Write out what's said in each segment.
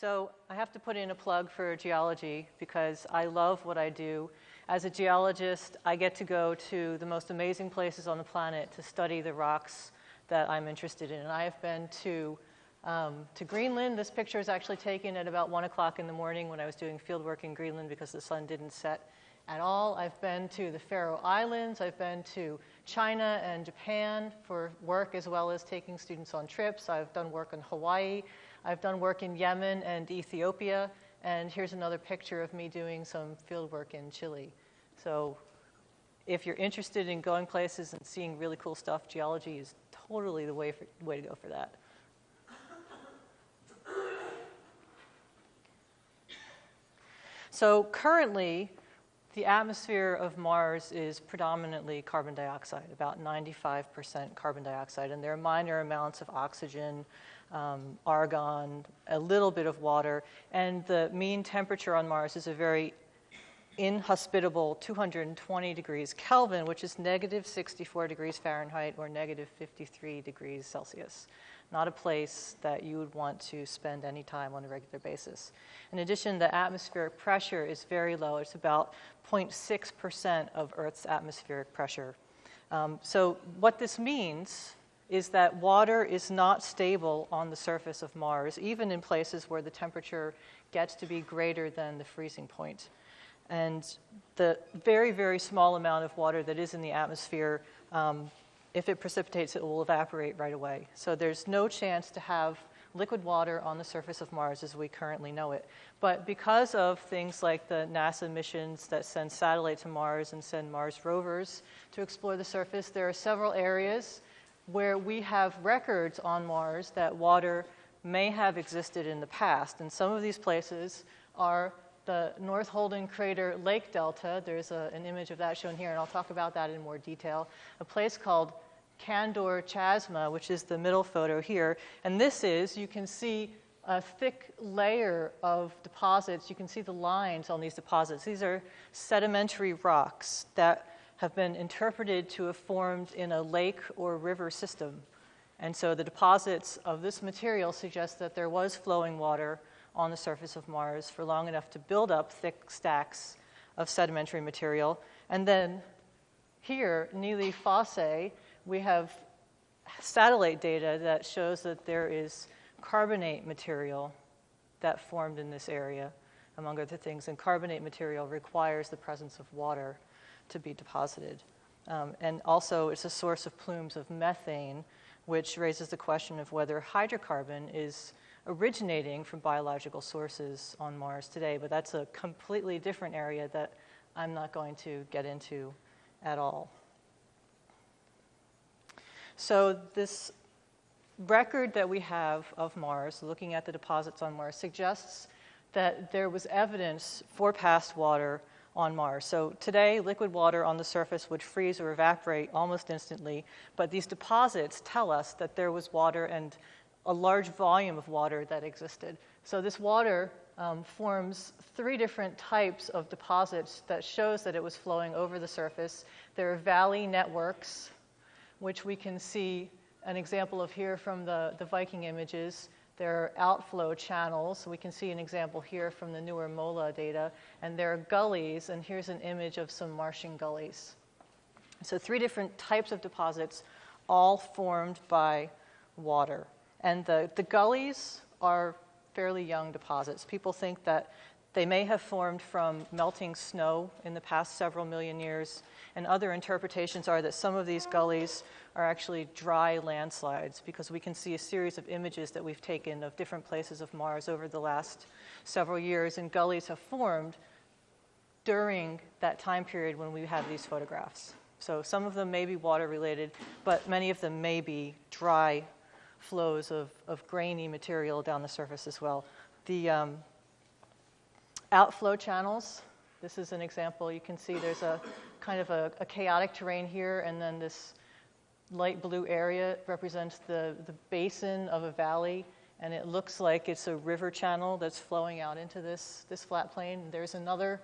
So I have to put in a plug for geology because I love what I do. As a geologist, I get to go to the most amazing places on the planet to study the rocks that I'm interested in. And I have been to Greenland. This picture is actually taken at about 1 o'clock in the morning when I was doing field work in Greenland because the sun didn't set at all. I've been to the Faroe Islands. I've been to China and Japan for work as well as taking students on trips. I've done work in Hawaii. I've done work in Yemen and Ethiopia. And here's another picture of me doing some field work in Chile. So if you're interested in going places and seeing really cool stuff, geology is totally the way to go for that. So currently, the atmosphere of Mars is predominantly carbon dioxide, about 95% carbon dioxide. And there are minor amounts of oxygen, argon, a little bit of water. And the mean temperature on Mars is a very inhospitable 220 degrees Kelvin, which is negative 64 degrees Fahrenheit or negative 53 degrees Celsius. Not a place that you would want to spend any time on a regular basis. In addition, the atmospheric pressure is very low. It's about 0.6% of Earth's atmospheric pressure. So what this means is that water is not stable on the surface of Mars, even in places where the temperature gets to be greater than the freezing point. And the very, very small amount of water that is in the atmosphere, if it precipitates, it will evaporate right away. So there's no chance to have liquid water on the surface of Mars as we currently know it. But because of things like the NASA missions that send satellites to Mars and send Mars rovers to explore the surface, there are several areas where we have records on Mars that water may have existed in the past. And some of these places are the North Holden Crater Lake Delta. There's an image of that shown here, and I'll talk about that in more detail. A place called Candor Chasma, which is the middle photo here. And this is, you can see a thick layer of deposits. You can see the lines on these deposits. These are sedimentary rocks that have been interpreted to have formed in a lake or river system. And so the deposits of this material suggest that there was flowing water on the surface of Mars for long enough to build up thick stacks of sedimentary material. And then here, Nili Fosse, we have satellite data that shows that there is carbonate material that formed in this area, among other things. And carbonate material requires the presence of water to be deposited. And also, it's a source of plumes of methane, which raises the question of whether hydrocarbon is originating from biological sources on Mars today. But that's a completely different area that I'm not going to get into at all. So this record that we have of Mars, looking at the deposits on Mars, suggests that there was evidence for past water on Mars. So today, liquid water on the surface would freeze or evaporate almost instantly, but these deposits tell us that there was water and a large volume of water that existed. So this water forms 3 different types of deposits that shows that it was flowing over the surface. There are valley networks, which we can see an example of here from the Viking images. There are outflow channels. We can see an example here from the newer MOLA data. And there are gullies, and here's an image of some Martian gullies. So 3 different types of deposits, all formed by water. And the gullies are fairly young deposits. People think that they may have formed from melting snow in the past several million years. And other interpretations are that some of these gullies are actually dry landslides, because we can see a series of images that we've taken of different places of Mars over the last several years, and gullies have formed during that time period when we have these photographs. So some of them may be water related, but many of them may be dry flows of grainy material down the surface as well. The outflow channels, this is an example. You can see there's a kind of a chaotic terrain here, and then this light blue area represents the basin of a valley, and it looks like it's a river channel that's flowing out into this flat plain. There's another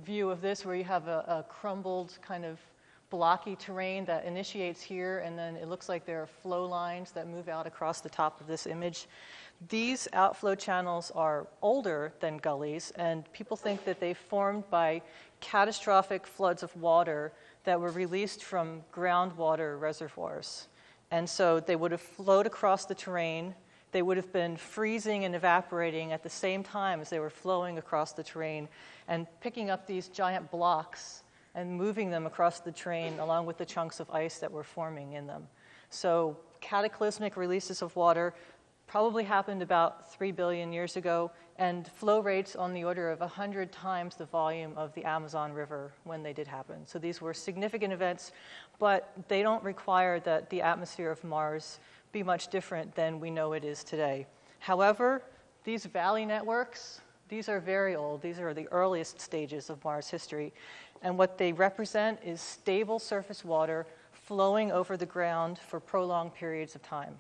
view of this where you have a crumbled kind of blocky terrain that initiates here, and then it looks like there are flow lines that move out across the top of this image. These outflow channels are older than gullies, and people think that they formed by catastrophic floods of water that were released from groundwater reservoirs. And so they would have flowed across the terrain. They would have been freezing and evaporating at the same time as they were flowing across the terrain and picking up these giant blocks and moving them across the terrain along with the chunks of ice that were forming in them. So cataclysmic releases of water probably happened about 3 billion years ago, and flow rates on the order of 100 times the volume of the Amazon River when they did happen. So these were significant events, but they don't require that the atmosphere of Mars be much different than we know it is today. However, these valley networks, these are very old. These are the earliest stages of Mars history. And what they represent is stable surface water flowing over the ground for prolonged periods of time.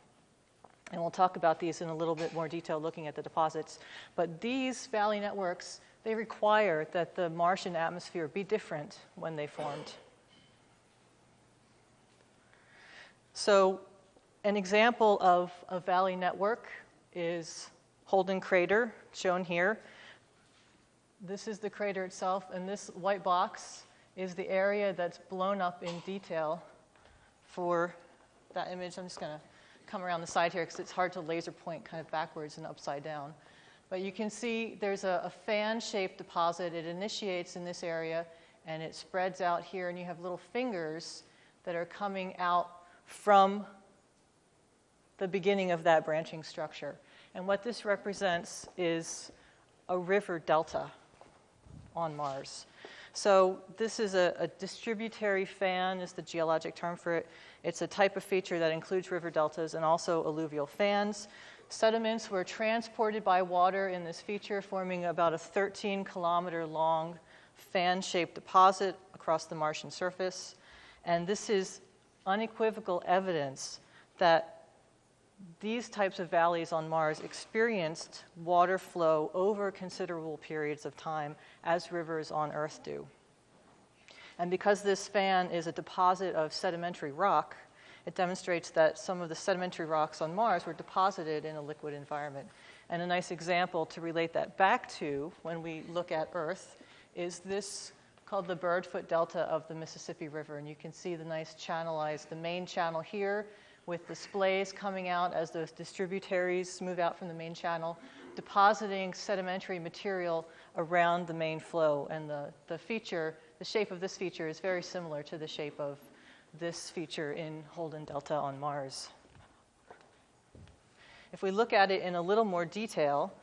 And we'll talk about these in a little bit more detail looking at the deposits. But these valley networks, they require that the Martian atmosphere be different when they formed. So an example of a valley network is Holden Crater, shown here. This is the crater itself, and this white box is the area that's blown up in detail for that image. I'm just going to come around the side here because it's hard to laser point kind of backwards and upside down. But you can see there's a fan-shaped deposit. It initiates in this area, and it spreads out here, and you have little fingers that are coming out from the beginning of that branching structure. And what this represents is a river delta on Mars. So this is a distributary fan is the geologic term for it. It's a type of feature that includes river deltas and also alluvial fans. Sediments were transported by water in this feature, forming about a 13-kilometer-long fan-shaped deposit across the Martian surface. And this is unequivocal evidence that these types of valleys on Mars experienced water flow over considerable periods of time, as rivers on Earth do. And because this fan is a deposit of sedimentary rock, it demonstrates that some of the sedimentary rocks on Mars were deposited in a liquid environment. And a nice example to relate that back to when we look at Earth is this called the Birdfoot Delta of the Mississippi River. And you can see the nice channelized, the main channel here, with the splays coming out as those distributaries move out from the main channel, depositing sedimentary material around the main flow. And the shape of this feature is very similar to the shape of this feature in Holden Delta on Mars. If we look at it in a little more detail,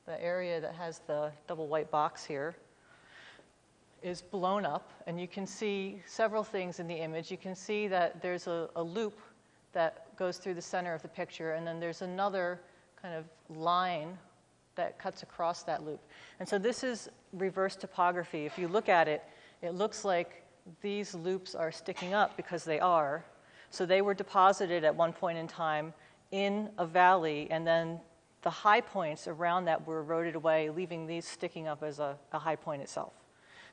the area that has the double white box here is blown up, and you can see several things in the image. You can see that there's a loop that goes through the center of the picture, and then there's another kind of line that cuts across that loop. And so this is reverse topography. If you look at it, it looks like these loops are sticking up because they are. So they were deposited at one point in time in a valley, and then the high points around that were eroded away, leaving these sticking up as a high point itself.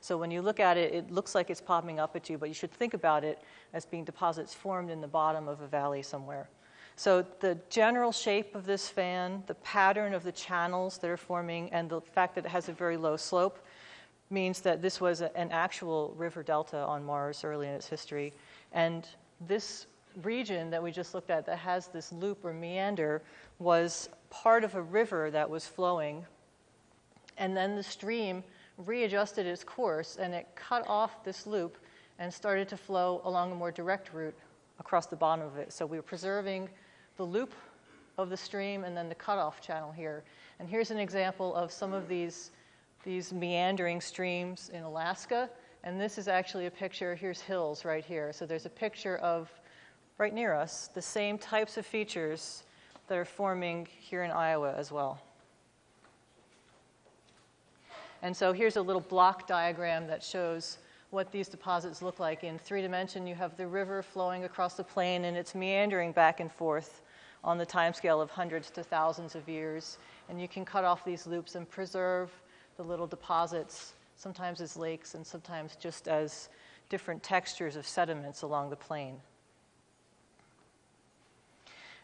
So when you look at it, it looks like it's popping up at you, but you should think about it as being deposits formed in the bottom of a valley somewhere. So the general shape of this fan, the pattern of the channels that are forming, and the fact that it has a very low slope means that this was an actual river delta on Mars early in its history. And this region that we just looked at that has this loop or meander was part of a river that was flowing, and then the stream readjusted its course, and it cut off this loop and started to flow along a more direct route across the bottom of it. So we were preserving the loop of the stream and then the cutoff channel here. And here's an example of some of these meandering streams in Alaska. And this is actually a picture. Here's hills right here. So there's a picture of, right near us, the same types of features that are forming here in Iowa as well. And so here's a little block diagram that shows what these deposits look like. In 3 dimension, you have the river flowing across the plain, and it's meandering back and forth on the timescale of hundreds to thousands of years. And you can cut off these loops and preserve the little deposits sometimes as lakes, and sometimes just as different textures of sediments along the plain.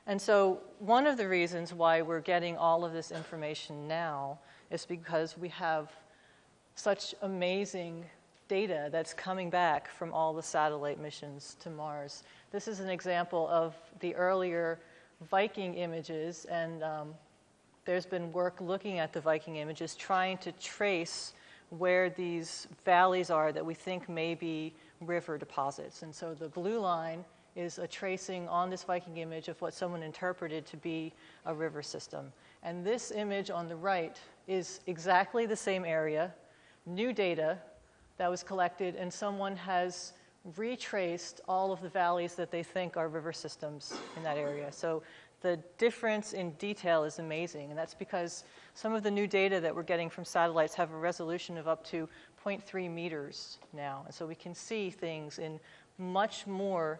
And so one of the reasons why we're getting all of this information now is because we have such amazing data that's coming back from all the satellite missions to Mars. This is an example of the earlier Viking images, and there's been work looking at the Viking images, trying to trace where these valleys are that we think may be river deposits. And so the blue line is a tracing on this Viking image of what someone interpreted to be a river system. And this image on the right is exactly the same area, new data that was collected, and someone has retraced all of the valleys that they think are river systems in that area. So the difference in detail is amazing, and that's because some of the new data that we're getting from satellites have a resolution of up to 0.3 meters now. And so we can see things in much more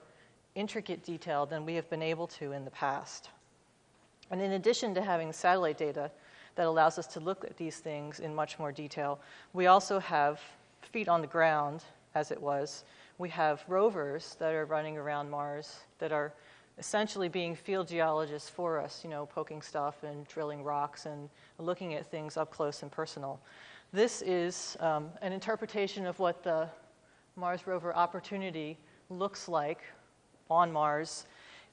intricate detail than we have been able to in the past. And in addition to having satellite data that allows us to look at these things in much more detail, we also have feet on the ground, as it was. We have rovers that are running around Mars that are essentially being field geologists for us, you know, poking stuff and drilling rocks and looking at things up close and personal. This is an interpretation of what the Mars rover Opportunity looks like on Mars.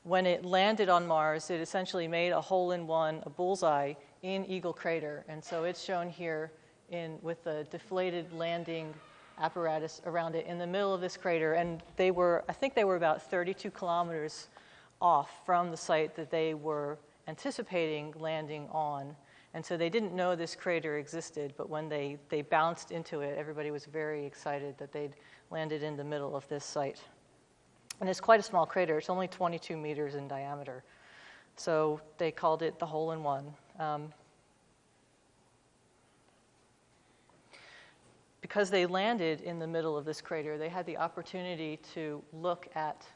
When it landed on Mars, it essentially made a hole-in-one, a bullseye, in Eagle Crater. And so it's shown here with the deflated landing apparatus around it in the middle of this crater. And I think they were about 32 kilometers off from the site that they were anticipating landing on. And so they didn't know this crater existed, but when they bounced into it, everybody was very excited that they'd landed in the middle of this site. And it's quite a small crater. It's only 22 meters in diameter. So they called it the hole-in-one. Because they landed in the middle of this crater, they had the opportunity to look at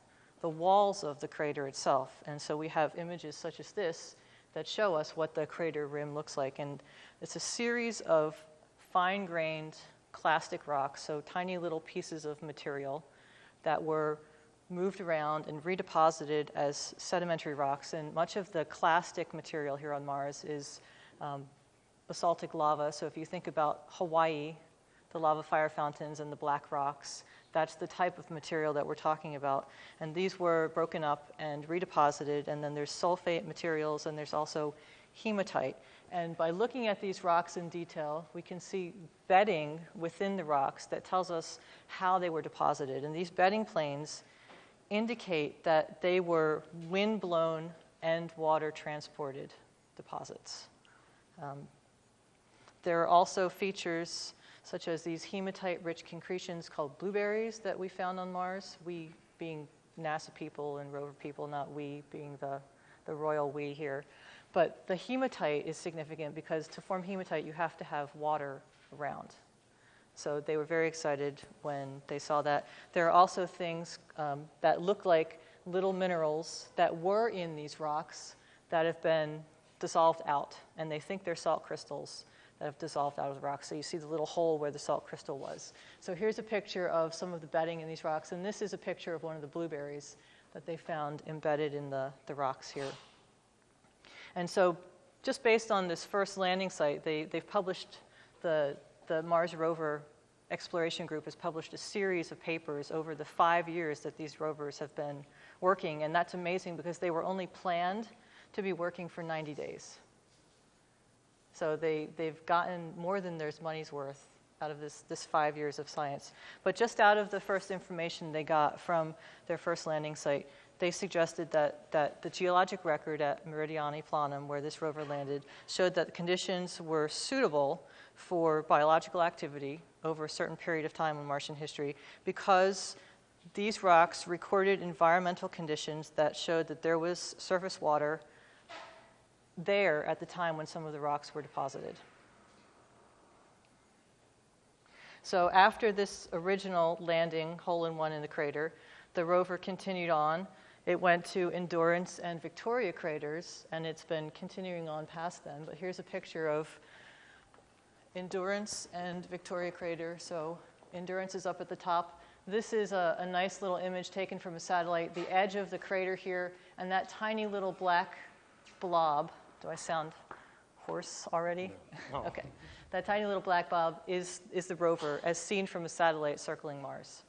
the walls of the crater itself. And so we have images such as this that show us what the crater rim looks like. And it's a series of fine-grained clastic rocks, so tiny little pieces of material that were moved around and redeposited as sedimentary rocks. And much of the clastic material here on Mars is basaltic lava. So if you think about Hawaii, the lava fire fountains and the black rocks, that's the type of material that we're talking about. And these were broken up and redeposited, and then there's sulfate materials, and there's also hematite. And by looking at these rocks in detail, we can see bedding within the rocks that tells us how they were deposited. And these bedding planes indicate that they were wind-blown and water-transported deposits. There are also features such as these hematite-rich concretions called blueberries that we found on Mars, we being NASA people and rover people, not we being the royal we here. But the hematite is significant because to form hematite, you have to have water around. So they were very excited when they saw that. There are also things that look like little minerals that were in these rocks that have been dissolved out, and they think they're salt crystals that have dissolved out of the rocks. So you see the little hole where the salt crystal was. So here's a picture of some of the bedding in these rocks, and this is a picture of one of the blueberries that they found embedded in the rocks here. And so just based on this first landing site, they've published, the Mars rover exploration group has published a series of papers over the 5 years that these rovers have been working, and that's amazing because they were only planned to be working for 90 days. So they've gotten more than their money's worth out of this 5 years of science. But just out of the first information they got from their first landing site, they suggested that the geologic record at Meridiani Planum, where this rover landed, showed that the conditions were suitable for biological activity over a certain period of time in Martian history because these rocks recorded environmental conditions that showed that there was surface water there at the time when some of the rocks were deposited. So after this original landing, hole-in-one in the crater, the rover continued on. It went to Endurance and Victoria craters, and it's been continuing on past them. But here's a picture of Endurance and Victoria Crater. So Endurance is up at the top. This is a nice little image taken from a satellite, the edge of the crater here, and that tiny little black blob. Do I sound hoarse already? No. Okay. That tiny little black blob is the rover as seen from a satellite circling Mars.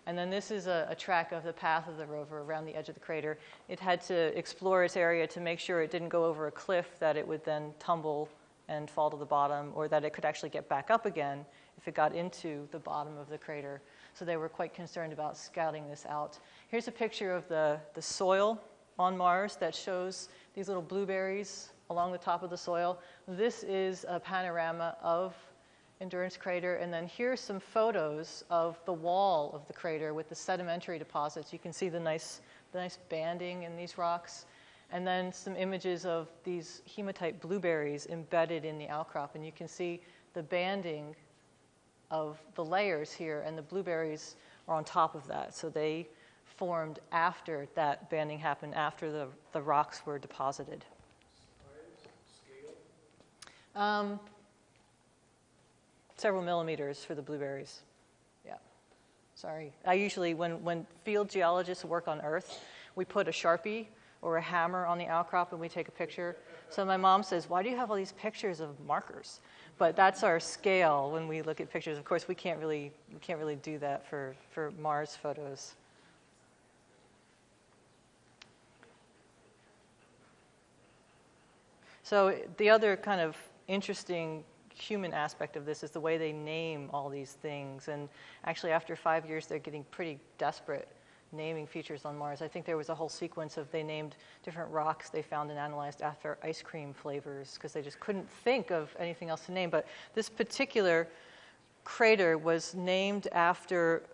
And then this is a track of the path of the rover around the edge of the crater. It had to explore its area to make sure it didn't go over a cliff that it would then tumble and fall to the bottom, or that it could actually get back up again if it got into the bottom of the crater. So they were quite concerned about scouting this out. Here's a picture of the soil on Mars that shows these little blueberries along the top of the soil. This is a panorama of Endurance Crater, and then here's some photos of the wall of the crater with the sedimentary deposits. You can see the nice banding in these rocks, and then some images of these hematite blueberries embedded in the outcrop, and you can see the banding of the layers here, and the blueberries are on top of that. So they formed after that banding happened, after the rocks were deposited. Scale? Several millimeters for the blueberries. Yeah. Sorry. I usually, when field geologists work on Earth, we put a Sharpie or a hammer on the outcrop and we take a picture. So my mom says, why do you have all these pictures of markers? But that's our scale when we look at pictures. Of course, we can't really do that for Mars photos. So the other kind of interesting human aspect of this is the way they name all these things. And actually, after 5 years, they're getting pretty desperate naming features on Mars. I think there was a whole sequence of they named different rocks they found and analyzed after ice cream flavors because they just couldn't think of anything else to name. But this particular crater was named after,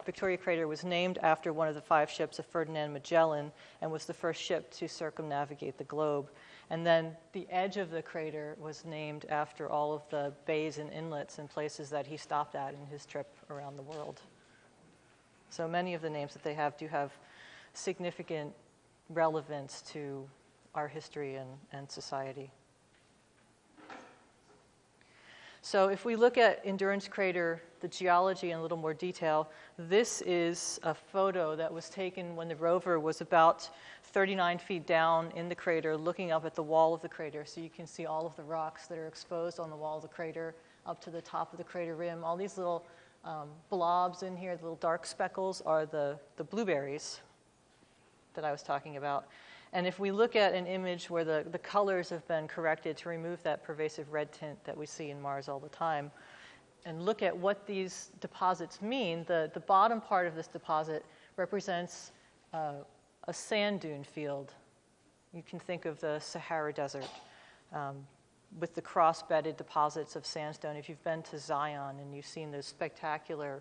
Victoria Crater was named after one of the 5 ships of Ferdinand Magellan and was the first ship to circumnavigate the globe. And then the edge of the crater was named after all of the bays and inlets and places that he stopped at in his trip around the world. So many of the names that they have do have significant relevance to our history and society. So if we look at Endurance Crater, the geology in a little more detail, this is a photo that was taken when the rover was about 39 feet down in the crater, looking up at the wall of the crater. So you can see all of the rocks that are exposed on the wall of the crater up to the top of the crater rim. All these little blobs in here, the little dark speckles, are the blueberries that I was talking about. And if we look at an image where the colors have been corrected to remove that pervasive red tint that we see in Mars all the time, and look at what these deposits mean, the bottom part of this deposit represents a sand dune field. You can think of the Sahara Desert with the cross-bedded deposits of sandstone. If you've been to Zion and you've seen those spectacular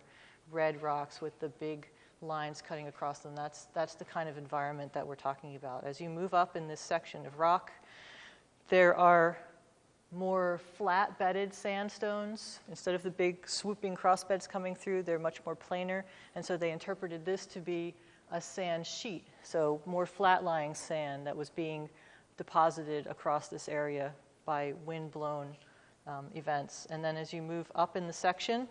red rocks with the big lines cutting across them, that's the kind of environment that we're talking about. As you move up in this section of rock, there are more flat-bedded sandstones. Instead of the big swooping crossbeds coming through, they're much more planar, and so they interpreted this to be a sand sheet, so more flat-lying sand that was being deposited across this area by wind-blown events. And then as you move up in the section,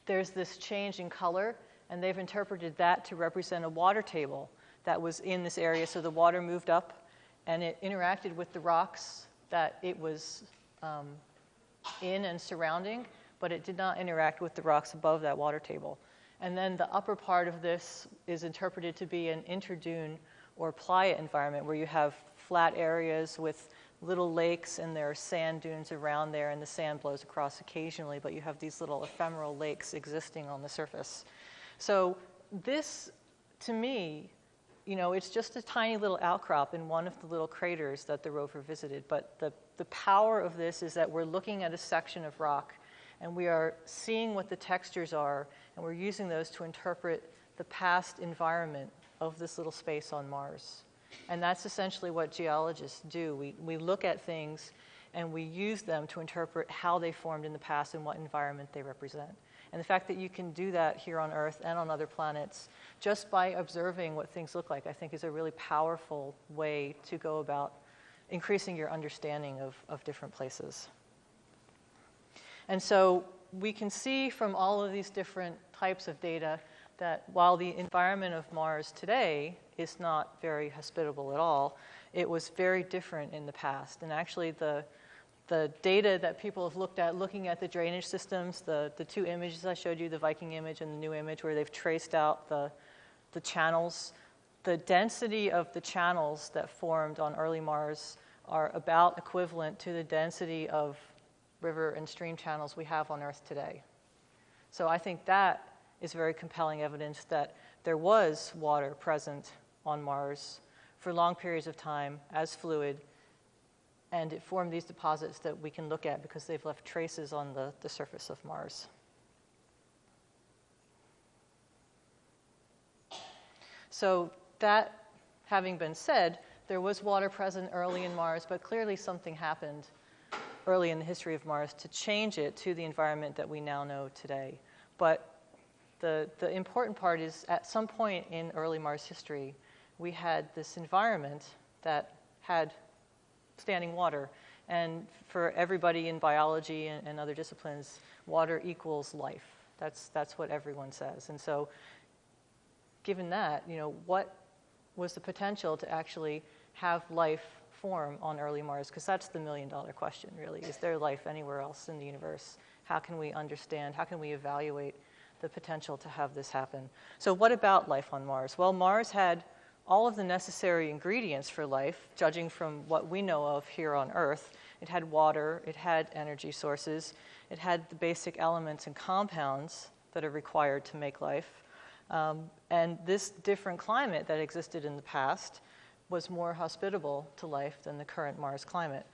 there's this change in color, and they've interpreted that to represent a water table that was in this area. So the water moved up, and it interacted with the rocks that it was in and surrounding, but it did not interact with the rocks above that water table. And then the upper part of this is interpreted to be an interdune or playa environment where you have flat areas with little lakes, and there are sand dunes around there, and the sand blows across occasionally, but you have these little ephemeral lakes existing on the surface. So this, to me, it's just a tiny little outcrop in one of the little craters that the rover visited, but the power of this is that we're looking at a section of rock, and we are seeing what the textures are, and we're using those to interpret the past environment of this little space on Mars. And that's essentially what geologists do. We look at things and we use them to interpret how they formed in the past and what environment they represent. And the fact that you can do that here on Earth and on other planets just by observing what things look like, I think is a really powerful way to go about increasing your understanding of different places. And so we can see from all of these different types of data that while the environment of Mars today is not very hospitable at all, it was very different in the past. And actually the data that people have looked at, looking at the drainage systems, the two images I showed you, the Viking image and the new image where they've traced out the channels, the density of the channels that formed on early Mars are about equivalent to the density of river and stream channels we have on Earth today. So I think that is very compelling evidence that there was water present on Mars for long periods of time as fluid, and it formed these deposits that we can look at because they've left traces on the surface of Mars. So that having been said, there was water present early in Mars, but clearly something happened early in the history of Mars to change it to the environment that we now know today. But the important part is at some point in early Mars history, we had this environment that had standing water. And for everybody in biology and other disciplines, water equals life. That's what everyone says. And so given that, what was the potential to actually have life form on early Mars? Because that's the million-dollar question, really. Is there life anywhere else in the universe? How can we understand? How can we evaluate the potential to have this happen? So what about life on Mars? Well, Mars had all of the necessary ingredients for life, judging from what we know of here on Earth. It had water, it had energy sources, it had the basic elements and compounds that are required to make life. And this different climate that existed in the past was more hospitable to life than the current Mars climate.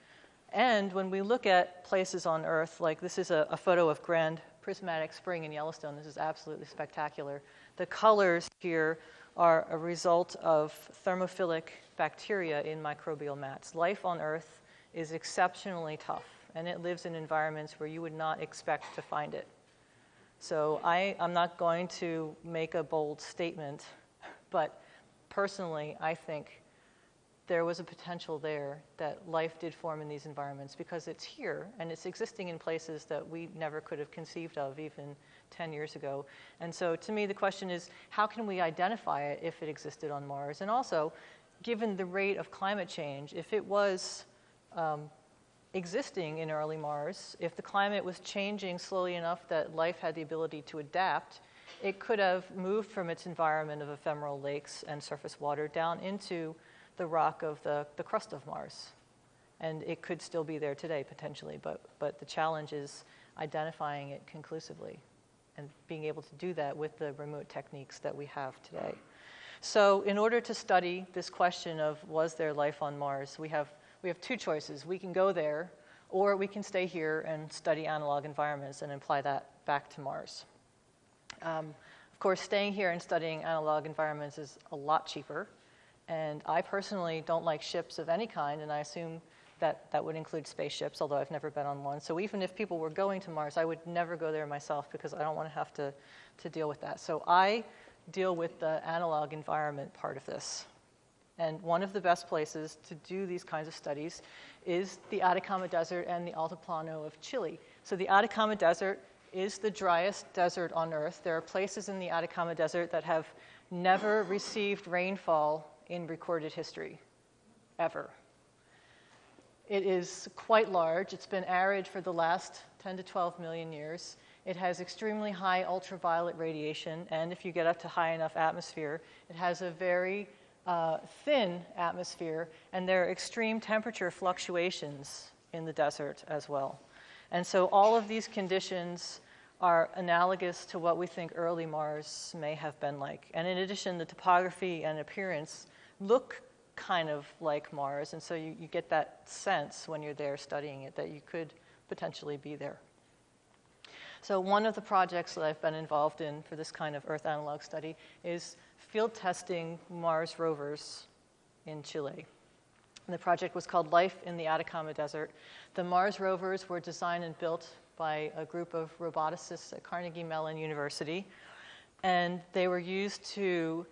And when we look at places on Earth, like this is a photo of Grand Prismatic Spring in Yellowstone. This is absolutely spectacular. The colors here are a result of thermophilic bacteria in microbial mats. Life on Earth is exceptionally tough, and it lives in environments where you would not expect to find it. So I'm not going to make a bold statement, but personally, I think there was a potential there that life did form in these environments because it's here and it's existing in places that we never could have conceived of even 10 years ago. And so to me, the question is, how can we identify it if it existed on Mars? And also, given the rate of climate change, if it was existing in early Mars, if the climate was changing slowly enough that life had the ability to adapt, it could have moved from its environment of ephemeral lakes and surface water down into the rock of the crust of Mars. And it could still be there today, potentially, but the challenge is identifying it conclusively and being able to do that with the remote techniques that we have today. So in order to study this question of was there life on Mars, we have two choices. We can go there, or we can stay here and study analog environments and apply that back to Mars. Of course, staying here and studying analog environments is a lot cheaper. And I personally don't like ships of any kind, and I assume that that would include spaceships, although I've never been on one. So even if people were going to Mars, I would never go there myself because I don't want to have to deal with that. So I deal with the analog environment part of this. And one of the best places to do these kinds of studies is the Atacama Desert and the Altiplano of Chile. So the Atacama Desert is the driest desert on Earth. There are places in the Atacama Desert that have never received rainfall in recorded history, ever. It is quite large. It's been arid for the last 10 to 12 million years. It has extremely high ultraviolet radiation, and if you get up to high enough atmosphere, it has a very thin atmosphere, and there are extreme temperature fluctuations in the desert as well. And so all of these conditions are analogous to what we think early Mars may have been like. And in addition, the topography and appearance look kind of like Mars, and so you get that sense when you're there studying it that you could potentially be there. So one of the projects that I've been involved in for this kind of Earth analog study is field testing Mars rovers in Chile. And the project was called Life in the Atacama Desert. The Mars rovers were designed and built by a group of roboticists at Carnegie Mellon University, and they were used to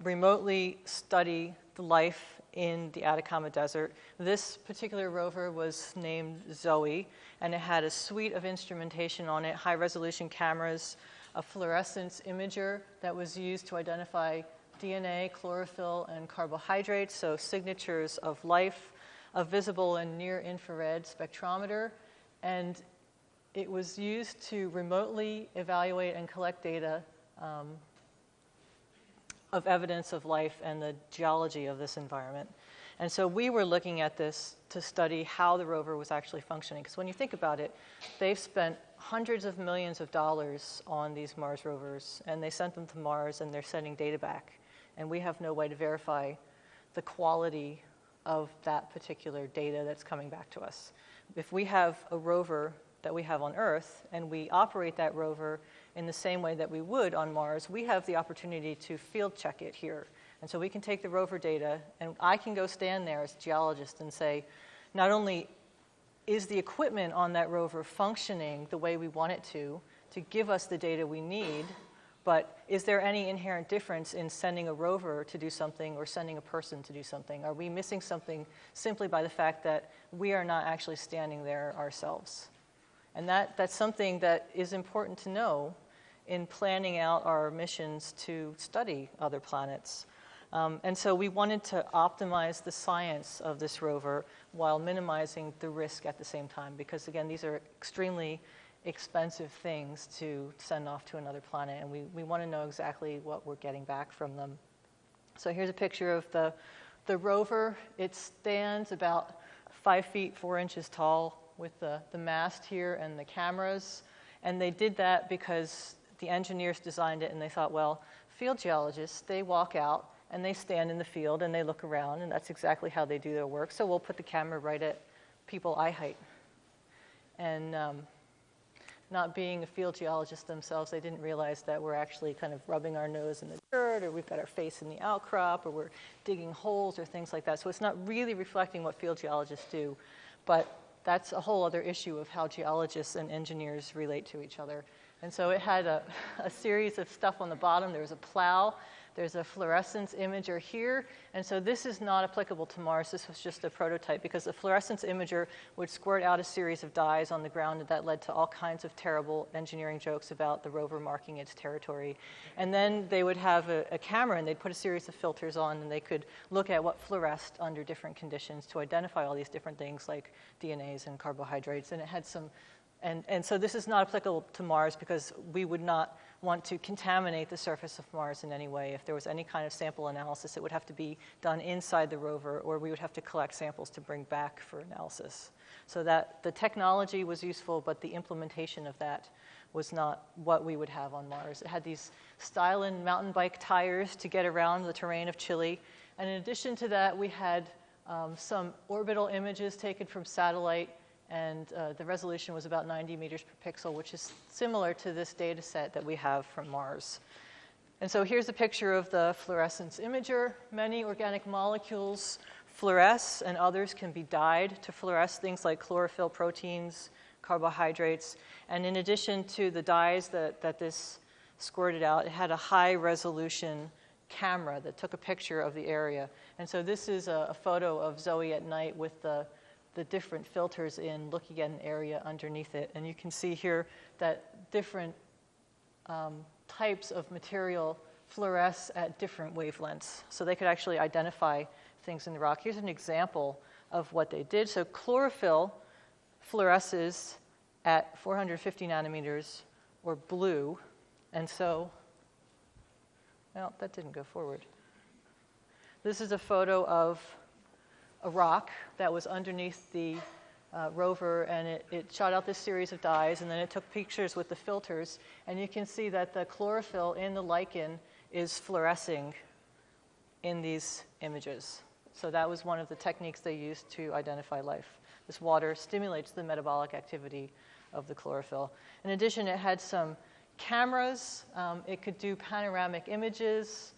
remotely study the life in the Atacama Desert. This particular rover was named Zoe, and it had a suite of instrumentation on it, high-resolution cameras, a fluorescence imager that was used to identify DNA, chlorophyll, and carbohydrates, so signatures of life, a visible and near-infrared spectrometer, and it was used to remotely evaluate and collect data of evidence of life and the geology of this environment. And so we were looking at this to study how the rover was actually functioning. Because when you think about it, they've spent hundreds of millions of dollars on these Mars rovers, and they sent them to Mars, and they're sending data back. And we have no way to verify the quality of that particular data that's coming back to us. If we have a rover that we have on Earth, and we operate that rover in the same way that we would on Mars, we have the opportunity to field check it here. And so we can take the rover data, and I can go stand there as a geologist and say, not only is the equipment on that rover functioning the way we want it to give us the data we need, but is there any inherent difference in sending a rover to do something or sending a person to do something? Are we missing something simply by the fact that we are not actually standing there ourselves? And that's something that is important to know in planning out our missions to study other planets. And so we wanted to optimize the science of this rover while minimizing the risk at the same time, because again, these are extremely expensive things to send off to another planet, and we want to know exactly what we're getting back from them. So here's a picture of the rover. It stands about 5 feet 4 inches tall with the mast here and the cameras. And they did that because the engineers designed it, and they thought, well, field geologists, they walk out and they stand in the field and they look around, and that's exactly how they do their work. So we'll put the camera right at people eye height. And not being a field geologist themselves, they didn't realize that we're actually kind of rubbing our nose in the dirt, or we've got our face in the outcrop, or we're digging holes or things like that. So it's not really reflecting what field geologists do, but that's a whole other issue of how geologists and engineers relate to each other. And so it had a series of stuff on the bottom. There was a plow. There's a fluorescence imager here. And so this is not applicable to Mars. This was just a prototype, because the fluorescence imager would squirt out a series of dyes on the ground, and that led to all kinds of terrible engineering jokes about the rover marking its territory. And then they would have a camera, and they'd put a series of filters on, and they could look at what fluoresced under different conditions to identify all these different things like DNAs and carbohydrates. And it had some, and so this is not applicable to Mars, because we would not want to contaminate the surface of Mars in any way. If there was any kind of sample analysis, it would have to be done inside the rover, or we would have to collect samples to bring back for analysis. So that the technology was useful, but the implementation of that was not what we would have on Mars. It had these Stylin mountain bike tires to get around the terrain of Chile. And in addition to that, we had some orbital images taken from satellite, and the resolution was about 90 meters per pixel, which is similar to this data set that we have from Mars. And so here's a picture of the fluorescence imager. Many organic molecules fluoresce, and others can be dyed to fluoresce, things like chlorophyll, proteins, carbohydrates. And in addition to the dyes that this squirted out, it had a high-resolution camera that took a picture of the area. And so this is a photo of Zoe at night with the different filters in, looking at an area underneath it. And you can see here that different types of material fluoresce at different wavelengths. So they could actually identify things in the rock. Here's an example of what they did. So chlorophyll fluoresces at 450 nanometers, or blue. And so, well, that didn't go forward. This is a photo of a rock that was underneath the rover, and it shot out this series of dyes, and then it took pictures with the filters, and you can see that the chlorophyll in the lichen is fluorescing in these images. So that was one of the techniques they used to identify life. This water stimulates the metabolic activity of the chlorophyll. In addition, it had some cameras. It could do panoramic images,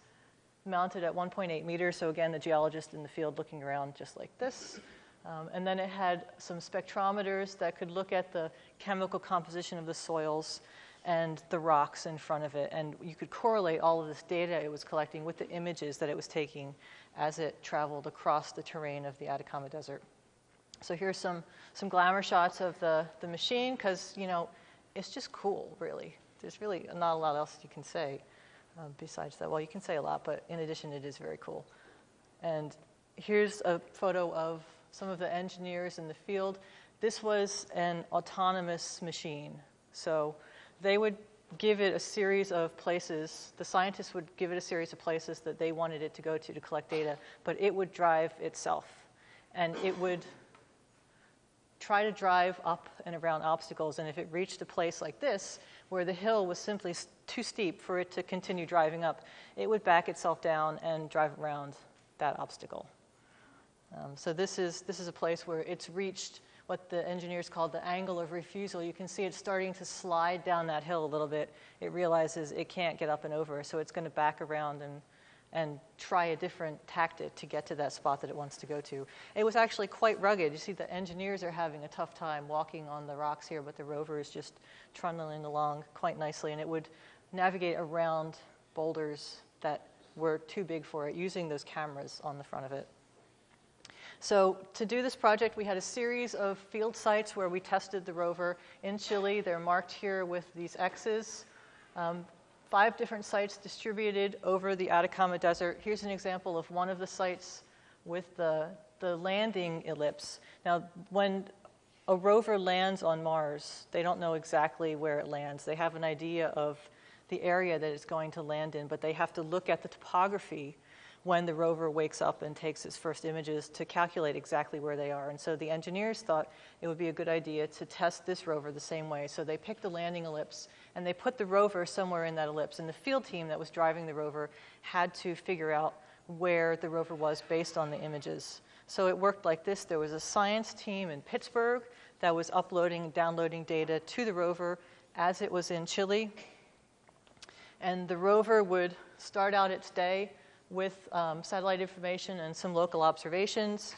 mounted at 1.8 meters, so again, the geologist in the field looking around just like this. And then it had some spectrometers that could look at the chemical composition of the soils. and the rocks in front of it. And you could correlate all of this data it was collecting with the images that it was taking as it traveled across the terrain of the Atacama Desert. So here's some glamour shots of the machine, because, you know, it's just cool, really. There's really not a lot else you can say besides that. Well, you can say a lot, but in addition, it is very cool. And here's a photo of some of the engineers in the field. This was an autonomous machine. So they would give it a series of places. The scientists would give it a series of places that they wanted it to go to collect data, but it would drive itself. And it would try to drive up and around obstacles. And if it reached a place like this, where the hill was simply too steep for it to continue driving up, it would back itself down and drive around that obstacle. So this is a place where it's reached what the engineers called the angle of refusal. You can see it's starting to slide down that hill a little bit. It realizes it can't get up and over, so it's going to back around and try a different tactic to get to that spot that it wants to go to. It was actually quite rugged. You see the engineers are having a tough time walking on the rocks here, but the rover is just trundling along quite nicely, and it would navigate around boulders that were too big for it using those cameras on the front of it. So to do this project, we had a series of field sites where we tested the rover in Chile. They're marked here with these X's. 5 different sites distributed over the Atacama Desert. Here's an example of one of the sites with the landing ellipse. Now, when a rover lands on Mars, they don't know exactly where it lands. They have an idea of the area that it's going to land in, but they have to look at the topography when the rover wakes up and takes its first images to calculate exactly where they are. And so the engineers thought it would be a good idea to test this rover the same way. So they picked the landing ellipse, and they put the rover somewhere in that ellipse. And the field team that was driving the rover had to figure out where the rover was based on the images. So it worked like this. There was a science team in Pittsburgh that was uploading and downloading data to the rover as it was in Chile. And the rover would start out its day with satellite information and some local observations.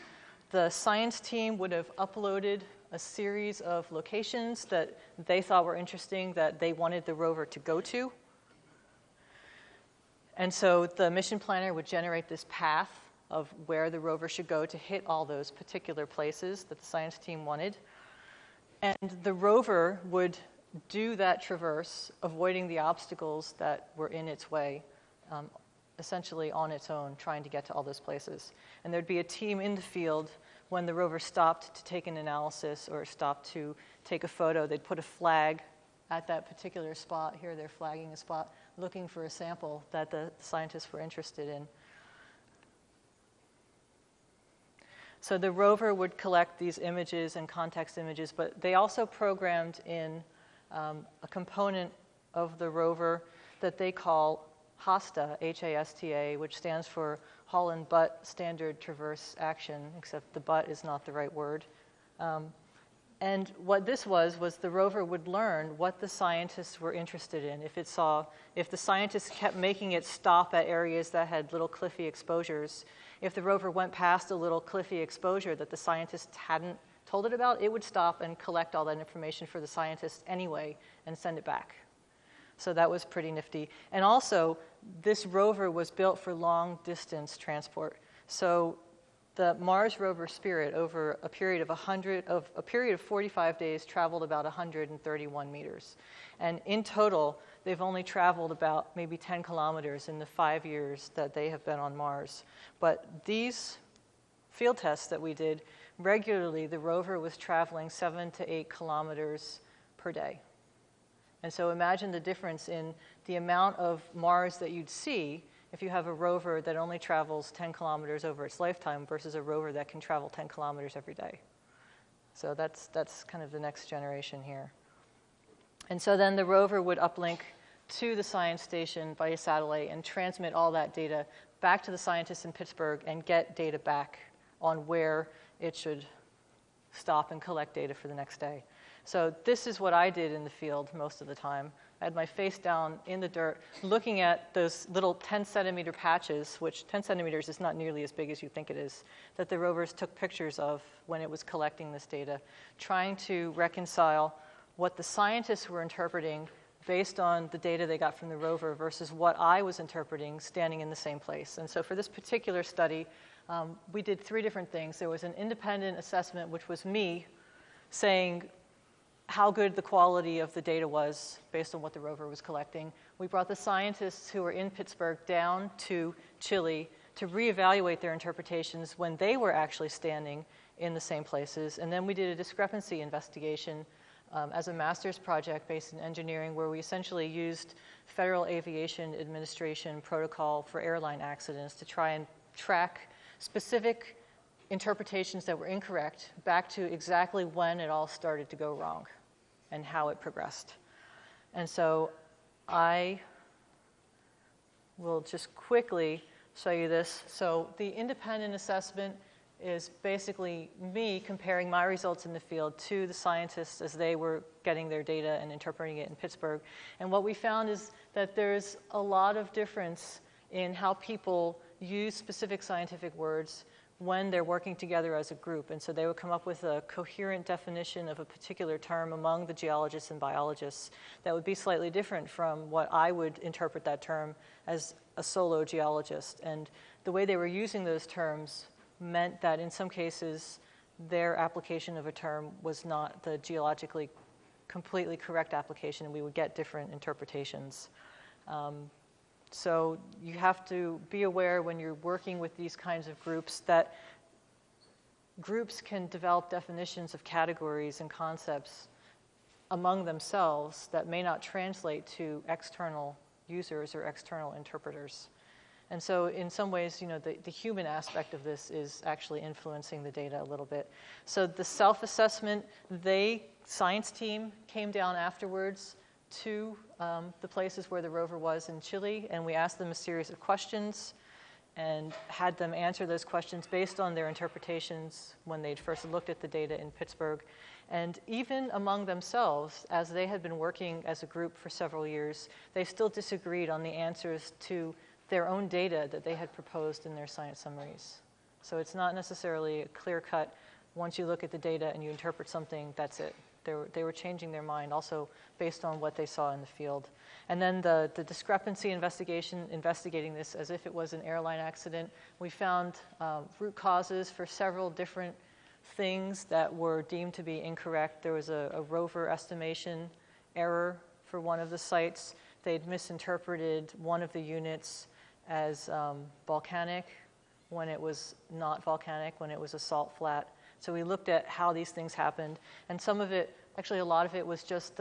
The science team would have uploaded a series of locations that they thought were interesting that they wanted the rover to go to. And so the mission planner would generate this path of where the rover should go to hit all those particular places that the science team wanted. And the rover would do that traverse, avoiding the obstacles that were in its way, essentially on its own, trying to get to all those places. And there'd be a team in the field when the rover stopped to take an analysis or stopped to take a photo. They'd put a flag at that particular spot. Here they're flagging a spot, looking for a sample that the scientists were interested in. So the rover would collect these images and context images, but they also programmed in a component of the rover that they call HASTA, H-A-S-T-A, which stands for Hull and Butt Standard Traverse Action, except the butt is not the right word. And what this was the rover would learn what the scientists were interested in. If the scientists kept making it stop at areas that had little cliffy exposures, if the rover went past a little cliffy exposure that the scientists hadn't told it about, it would stop and collect all that information for the scientists anyway and send it back. So that was pretty nifty. And also, this rover was built for long-distance transport. So the Mars rover Spirit, over a period of 45 days, traveled about 131 meters. And in total, they've only traveled about maybe 10 kilometers in the 5 years that they have been on Mars. But these field tests that we did, regularly the rover was traveling 7 to 8 kilometers per day. And so imagine the difference in the amount of Mars that you'd see if you have a rover that only travels 10 kilometers over its lifetime versus a rover that can travel 10 kilometers every day. So that's kind of the next generation here. And so then the rover would uplink to the science station by a satellite and transmit all that data back to the scientists in Pittsburgh and get data back on where it should stop and collect data for the next day. So this is what I did in the field most of the time. I had my face down in the dirt, looking at those little 10-centimeter patches, which 10 centimeters is not nearly as big as you think it is, that the rovers took pictures of when it was collecting this data, trying to reconcile what the scientists were interpreting based on the data they got from the rover versus what I was interpreting standing in the same place. And so for this particular study, we did 3 different things. There was an independent assessment, which was me saying how good the quality of the data was based on what the rover was collecting. We brought the scientists who were in Pittsburgh down to Chile to reevaluate their interpretations when they were actually standing in the same places. And then we did a discrepancy investigation as a master's project based in engineering, where we essentially used Federal Aviation Administration protocol for airline accidents to try and track specific interpretations that were incorrect back to exactly when it all started to go wrong and how it progressed. And so I will just quickly show you this. So the independent assessment is basically me comparing my results in the field to the scientists as they were getting their data and interpreting it in Pittsburgh. And what we found is that there's a lot of difference in how people use specific scientific words when they're working together as a group. And so they would come up with a coherent definition of a particular term among the geologists and biologists that would be slightly different from what I would interpret that term as a solo geologist. And the way they were using those terms meant that in some cases their application of a term was not the geologically completely correct application, and we would get different interpretations. So you have to be aware when you're working with these kinds of groups that groups can develop definitions of categories and concepts among themselves that may not translate to external users or external interpreters. And so in some ways, you know, the human aspect of this is actually influencing the data a little bit. So the self-assessment, science team came down afterwards to the places where the rover was in Chile, and we asked them a series of questions and had them answer those questions based on their interpretations when they'd first looked at the data in Pittsburgh. And even among themselves, as they had been working as a group for several years, they still disagreed on the answers to their own data that they had proposed in their science summaries. So it's not necessarily a clear cut, once you look at the data and you interpret something, that's it. They were changing their mind also based on what they saw in the field. And then the discrepancy investigation, investigating this as if it was an airline accident, we found root causes for several different things that were deemed to be incorrect. There was a rover estimation error for one of the sites. They'd misinterpreted one of the units as volcanic when it was not volcanic, when it was a salt flat. So we looked at how these things happened, and some of it, actually a lot of it was just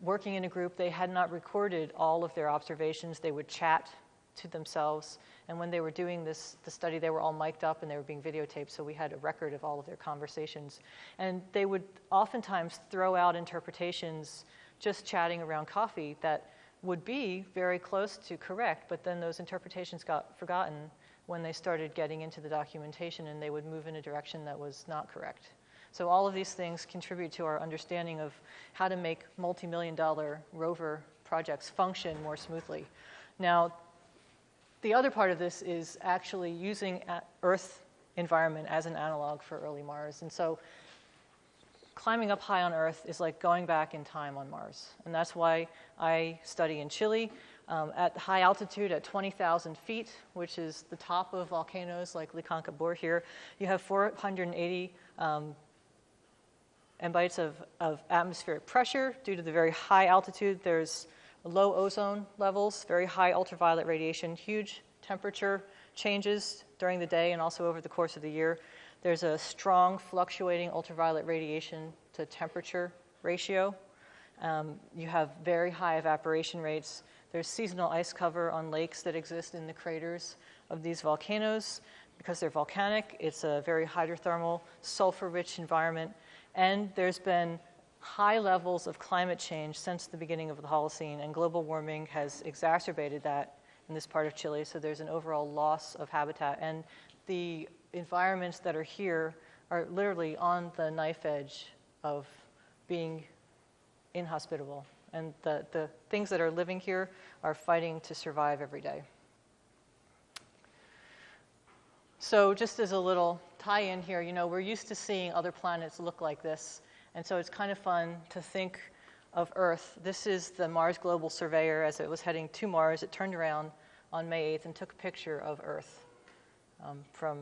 working in a group. They had not recorded all of their observations. They would chat to themselves, and when they were doing the study, they were all mic'd up and they were being videotaped, so we had a record of all of their conversations. And they would oftentimes throw out interpretations just chatting around coffee that would be very close to correct, but then those interpretations got forgotten when they started getting into the documentation, and they would move in a direction that was not correct. So all of these things contribute to our understanding of how to make multi-million-dollar rover projects function more smoothly. Now, the other part of this is actually using Earth environment as an analog for early Mars. And so climbing up high on Earth is like going back in time on Mars. And that's why I study in Chile. At high altitude, at 20,000 feet, which is the top of volcanoes like Licancabur here, you have 480 MBites of atmospheric pressure. Due to the very high altitude, there's low ozone levels, very high ultraviolet radiation, huge temperature changes during the day and also over the course of the year. There's a strong fluctuating ultraviolet radiation to temperature ratio. You have very high evaporation rates. There's seasonal ice cover on lakes that exist in the craters of these volcanoes. Because they're volcanic, it's a very hydrothermal, sulfur-rich environment. And there's been high levels of climate change since the beginning of the Holocene, and global warming has exacerbated that in this part of Chile. So there's an overall loss of habitat. And the environments that are here are literally on the knife edge of being inhospitable. And the things that are living here are fighting to survive every day. So just as a little tie-in here, you know, we're used to seeing other planets look like this. And so it's kind of fun to think of Earth. This is the Mars Global Surveyor as it was heading to Mars. It turned around on May 8th and took a picture of Earth from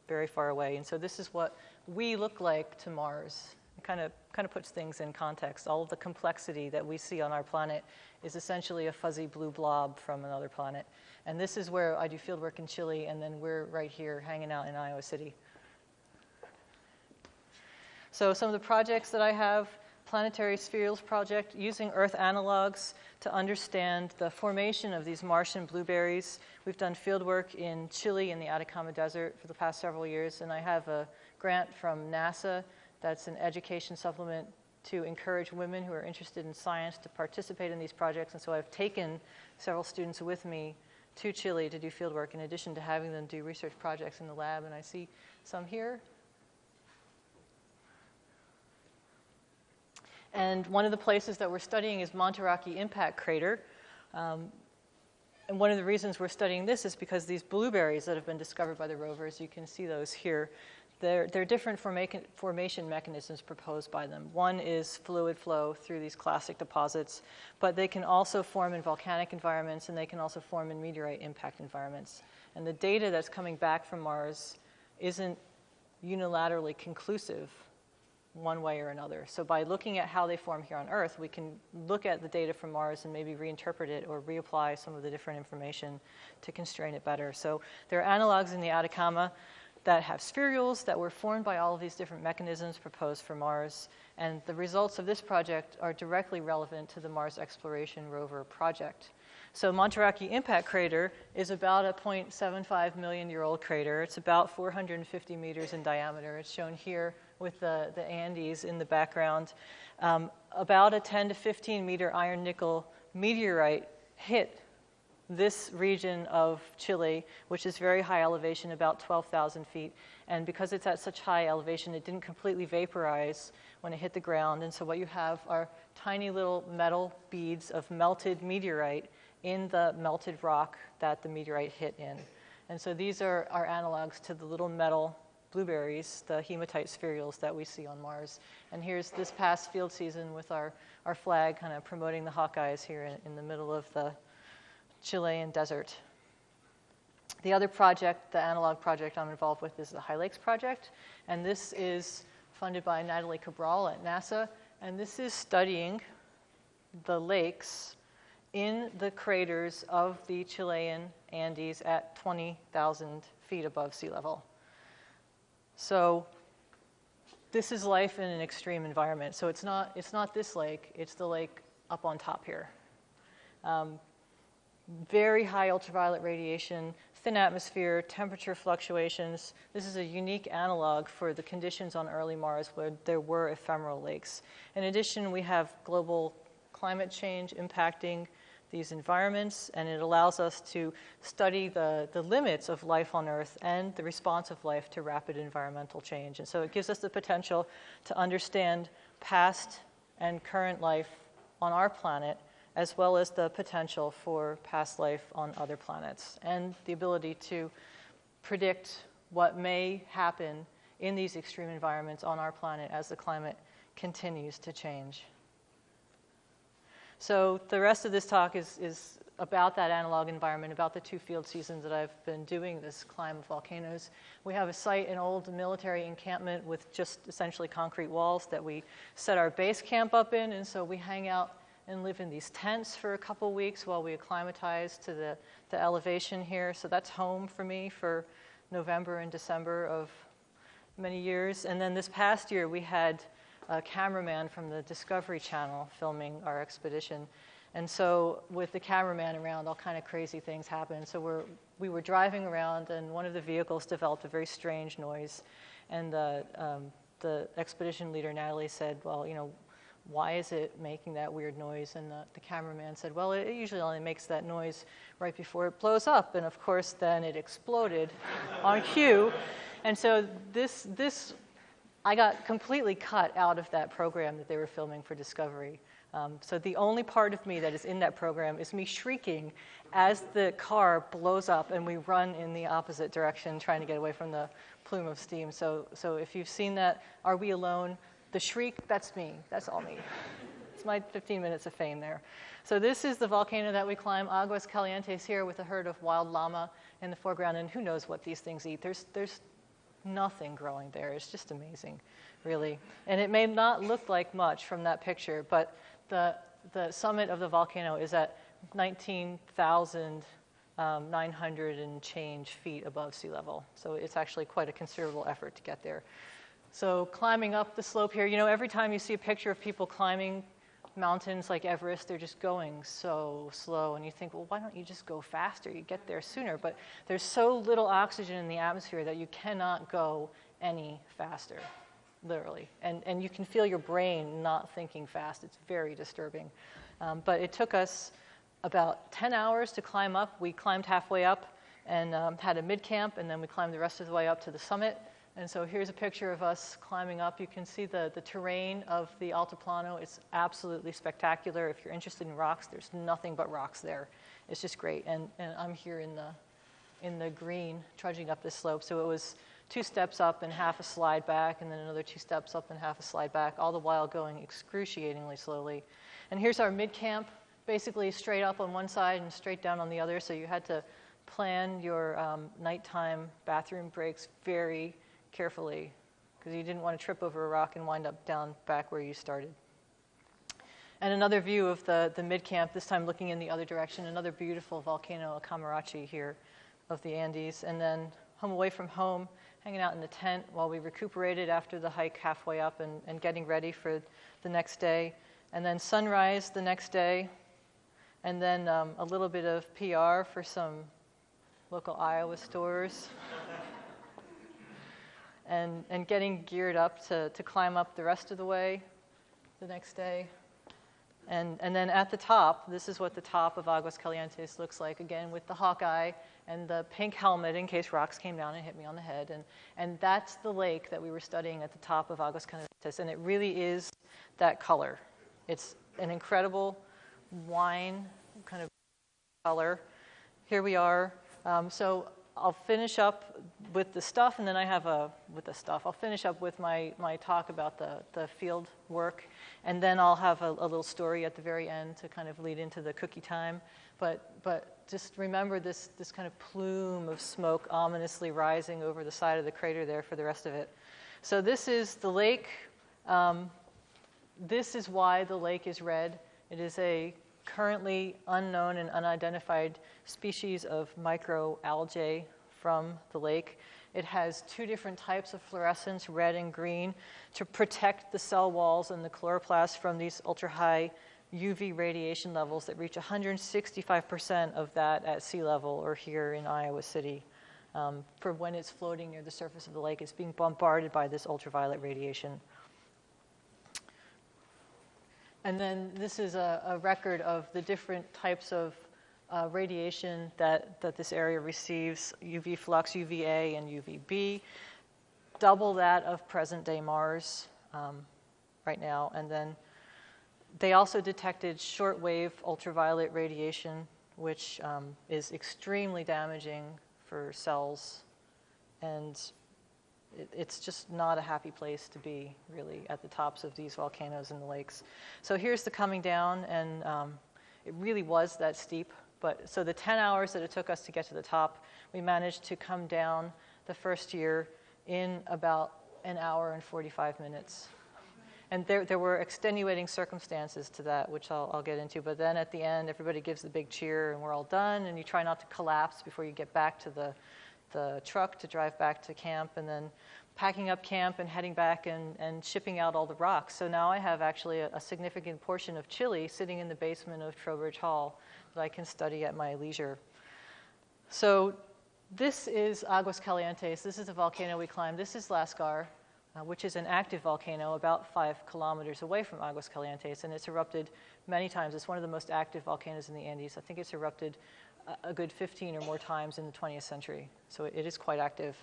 very far away. And so this is what we look like to Mars. It kind of puts things in context. All of the complexity that we see on our planet is essentially a fuzzy blue blob from another planet. And this is where I do field work in Chile, and then we're right here hanging out in Iowa City. So some of the projects that I have: Planetary Spherules project, using Earth analogs to understand the formation of these Martian blueberries. We've done field work in Chile in the Atacama Desert for the past several years, and I have a grant from NASA that's an education supplement to encourage women who are interested in science to participate in these projects. And so I've taken several students with me to Chile to do field work in addition to having them do research projects in the lab, and I see some here. And one of the places that we're studying is Monturaqui impact crater. And one of the reasons we're studying this is because these blueberries that have been discovered by the rovers, you can see those here, there are different formation mechanisms proposed by them. One is fluid flow through these classic deposits, but they can also form in volcanic environments, and they can also form in meteorite impact environments. And the data that's coming back from Mars isn't unilaterally conclusive one way or another. So by looking at how they form here on Earth, we can look at the data from Mars and maybe reinterpret it or reapply some of the different information to constrain it better. So there are analogs in the Atacama that have spherules that were formed by all of these different mechanisms proposed for Mars. And the results of this project are directly relevant to the Mars Exploration Rover project. So Monturaqui impact crater is about a 0.75 million year old crater. It's about 450 meters in diameter. It's shown here with the Andes in the background. About a 10 to 15 meter iron nickel meteorite hit this region of Chile, which is very high elevation, about 12,000 feet. And because it's at such high elevation, it didn't completely vaporize when it hit the ground. And so what you have are tiny little metal beads of melted meteorite in the melted rock that the meteorite hit in. And so these are our analogs to the little metal blueberries, the hematite spherules that we see on Mars. And here's this past field season with our flag kind of promoting the Hawkeyes here in the middle of the Chilean desert. The other project, the analog project I'm involved with, is the High Lakes project. And this is funded by Natalie Cabral at NASA. And this is studying the lakes in the craters of the Chilean Andes at 20,000 feet above sea level. So this is life in an extreme environment. So it's not this lake, it's the lake up on top here. Very high ultraviolet radiation, thin atmosphere, temperature fluctuations. This is a unique analog for the conditions on early Mars where there were ephemeral lakes. In addition, we have global climate change impacting these environments, and it allows us to study the limits of life on Earth and the response of life to rapid environmental change. And so it gives us the potential to understand past and current life on our planet, as well as the potential for past life on other planets, and the ability to predict what may happen in these extreme environments on our planet as the climate continues to change. So the rest of this talk is about that analog environment, about the 2 field seasons that I've been doing this climb of volcanoes. We have a site, an old military encampment with just essentially concrete walls that we set our base camp up in, and so we hang out and live in these tents for a couple weeks while we acclimatize to the elevation here. So that's home for me for November and December of many years. And then this past year, we had a cameraman from the Discovery Channel filming our expedition. And so with the cameraman around, all kind of crazy things happen. So we were driving around, and one of the vehicles developed a very strange noise. And the expedition leader, Natalie, said, well, you know, why is it making that weird noise? And the cameraman said, well, it usually only makes that noise right before it blows up. And of course, then it exploded on cue. And so I got completely cut out of that program that they were filming for Discovery. So the only part of me that is in that program is me shrieking as the car blows up and we run in the opposite direction trying to get away from the plume of steam. So if you've seen that, Are We Alone? The shriek, that's me. That's all me. it's my 15 minutes of fame there. So this is the volcano that we climb, Aguas Calientes here, with a herd of wild llama in the foreground, and who knows what these things eat. There's nothing growing there. It's just amazing, really. And it may not look like much from that picture, but the summit of the volcano is at 19,900 and change feet above sea level. So it's actually quite a considerable effort to get there. So climbing up the slope here, you know, every time you see a picture of people climbing mountains like Everest, they're just going so slow. And you think, well, why don't you just go faster? You get there sooner. But there's so little oxygen in the atmosphere that you cannot go any faster, literally. And you can feel your brain not thinking fast. It's very disturbing. But it took us about 10 hours to climb up. We climbed halfway up and had a mid-camp, and then we climbed the rest of the way up to the summit. And so here's a picture of us climbing up. You can see the terrain of the Altiplano. It's absolutely spectacular. If you're interested in rocks, there's nothing but rocks there. It's just great. And I'm here in the green, trudging up this slope. So it was 2 steps up and half a slide back, and then another 2 steps up and half a slide back, all the while going excruciatingly slowly. And here's our mid-camp, basically straight up on one side and straight down on the other. So you had to plan your nighttime bathroom breaks very carefully, because you didn't want to trip over a rock and wind up down back where you started. And another view of the mid-camp, this time looking in the other direction, another beautiful volcano, Monturaqui here of the Andes. And then home away from home, hanging out in the tent while we recuperated after the hike halfway up and getting ready for the next day. And then sunrise the next day, and then a little bit of PR for some local Iowa stores. And getting geared up to climb up the rest of the way the next day. And then at the top, this is what the top of Aguas Calientes looks like, again with the Hawkeye and the pink helmet in case rocks came down and hit me on the head. And that's the lake that we were studying at the top of Aguas Calientes, and it really is that color. It's an incredible wine kind of color. Here we are. So I'll finish up with the stuff, and then I'll finish up with my talk about the field work, and then I'll have a little story at the very end to kind of lead into the cookie time. But just remember this kind of plume of smoke ominously rising over the side of the crater there for the rest of it. So this is the lake. This is why the lake is red. It is a currently unknown and unidentified species of microalgae from the lake. It has 2 different types of fluorescence, red and green, to protect the cell walls and the chloroplast from these ultra-high UV radiation levels that reach 165% of that at sea level or here in Iowa City. For when it's floating near the surface of the lake, it's being bombarded by this ultraviolet radiation. And then this is a record of the different types of radiation that this area receives, UV flux, UVA, and UVB, double that of present-day Mars right now. And then they also detected short-wave ultraviolet radiation, which is extremely damaging for cells, and it's just not a happy place to be, really, at the tops of these volcanoes and the lakes. So here's the coming down, and it really was that steep. But so the 10 hours that it took us to get to the top, we managed to come down the first year in about an hour and 45 minutes. And there were extenuating circumstances to that, which I'll get into. But then at the end, everybody gives the big cheer, and we're all done, and you try not to collapse before you get back to the truck to drive back to camp, and then packing up camp and heading back and shipping out all the rocks. So now I have actually a significant portion of Chile sitting in the basement of Trowbridge Hall that I can study at my leisure. So this is Aguas Calientes. This is a volcano we climbed. This is Lascar, which is an active volcano about 5 kilometers away from Aguas Calientes, and it's erupted many times. It's one of the most active volcanoes in the Andes. I think it's erupted a good 15 or more times in the 20th century. So it is quite active.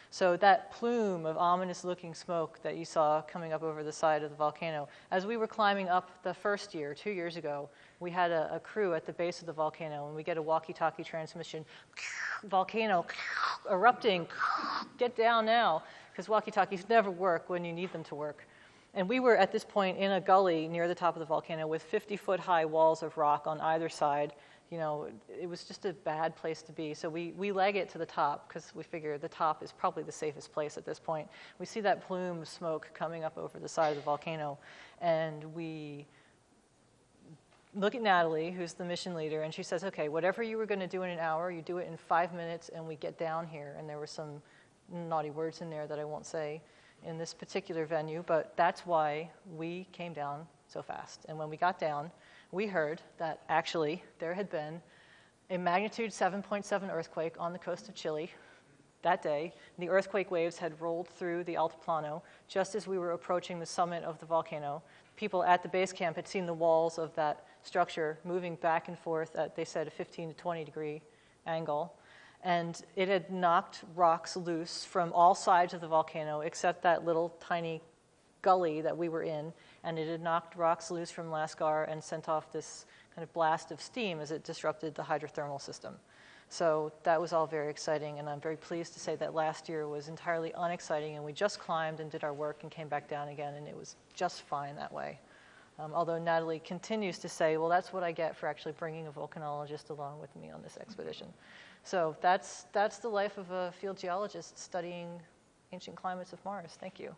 So that plume of ominous-looking smoke that you saw coming up over the side of the volcano, as we were climbing up the first year, 2 years ago, we had a crew at the base of the volcano, and we get a walkie-talkie transmission, volcano erupting, get down now, because walkie-talkies never work when you need them to work. And we were at this point in a gully near the top of the volcano with 50-foot high walls of rock on either side. You know, it was just a bad place to be. So we leg it to the top because we figure the top is probably the safest place at this point. We see that plume of smoke coming up over the side of the volcano, and we look at Natalie, who's the mission leader, and she says, okay, whatever you were going to do in an hour, you do it in 5 minutes, and we get down here. And there were some naughty words in there that I won't say in this particular venue, but that's why we came down so fast. And when we got down, we heard that actually there had been a magnitude 7.7 earthquake on the coast of Chile that day. The earthquake waves had rolled through the Altiplano just as we were approaching the summit of the volcano. People at the base camp had seen the walls of that structure moving back and forth at, they said, a 15 to 20 degree angle. And it had knocked rocks loose from all sides of the volcano except that little tiny gully that we were in. And it had knocked rocks loose from Lascar and sent off this kind of blast of steam as it disrupted the hydrothermal system. So that was all very exciting, and I'm very pleased to say that last year was entirely unexciting, and we just climbed and did our work and came back down again, and it was just fine that way. Although Natalie continues to say, well, that's what I get for actually bringing a volcanologist along with me on this expedition. So that's the life of a field geologist studying ancient climates of Mars. Thank you.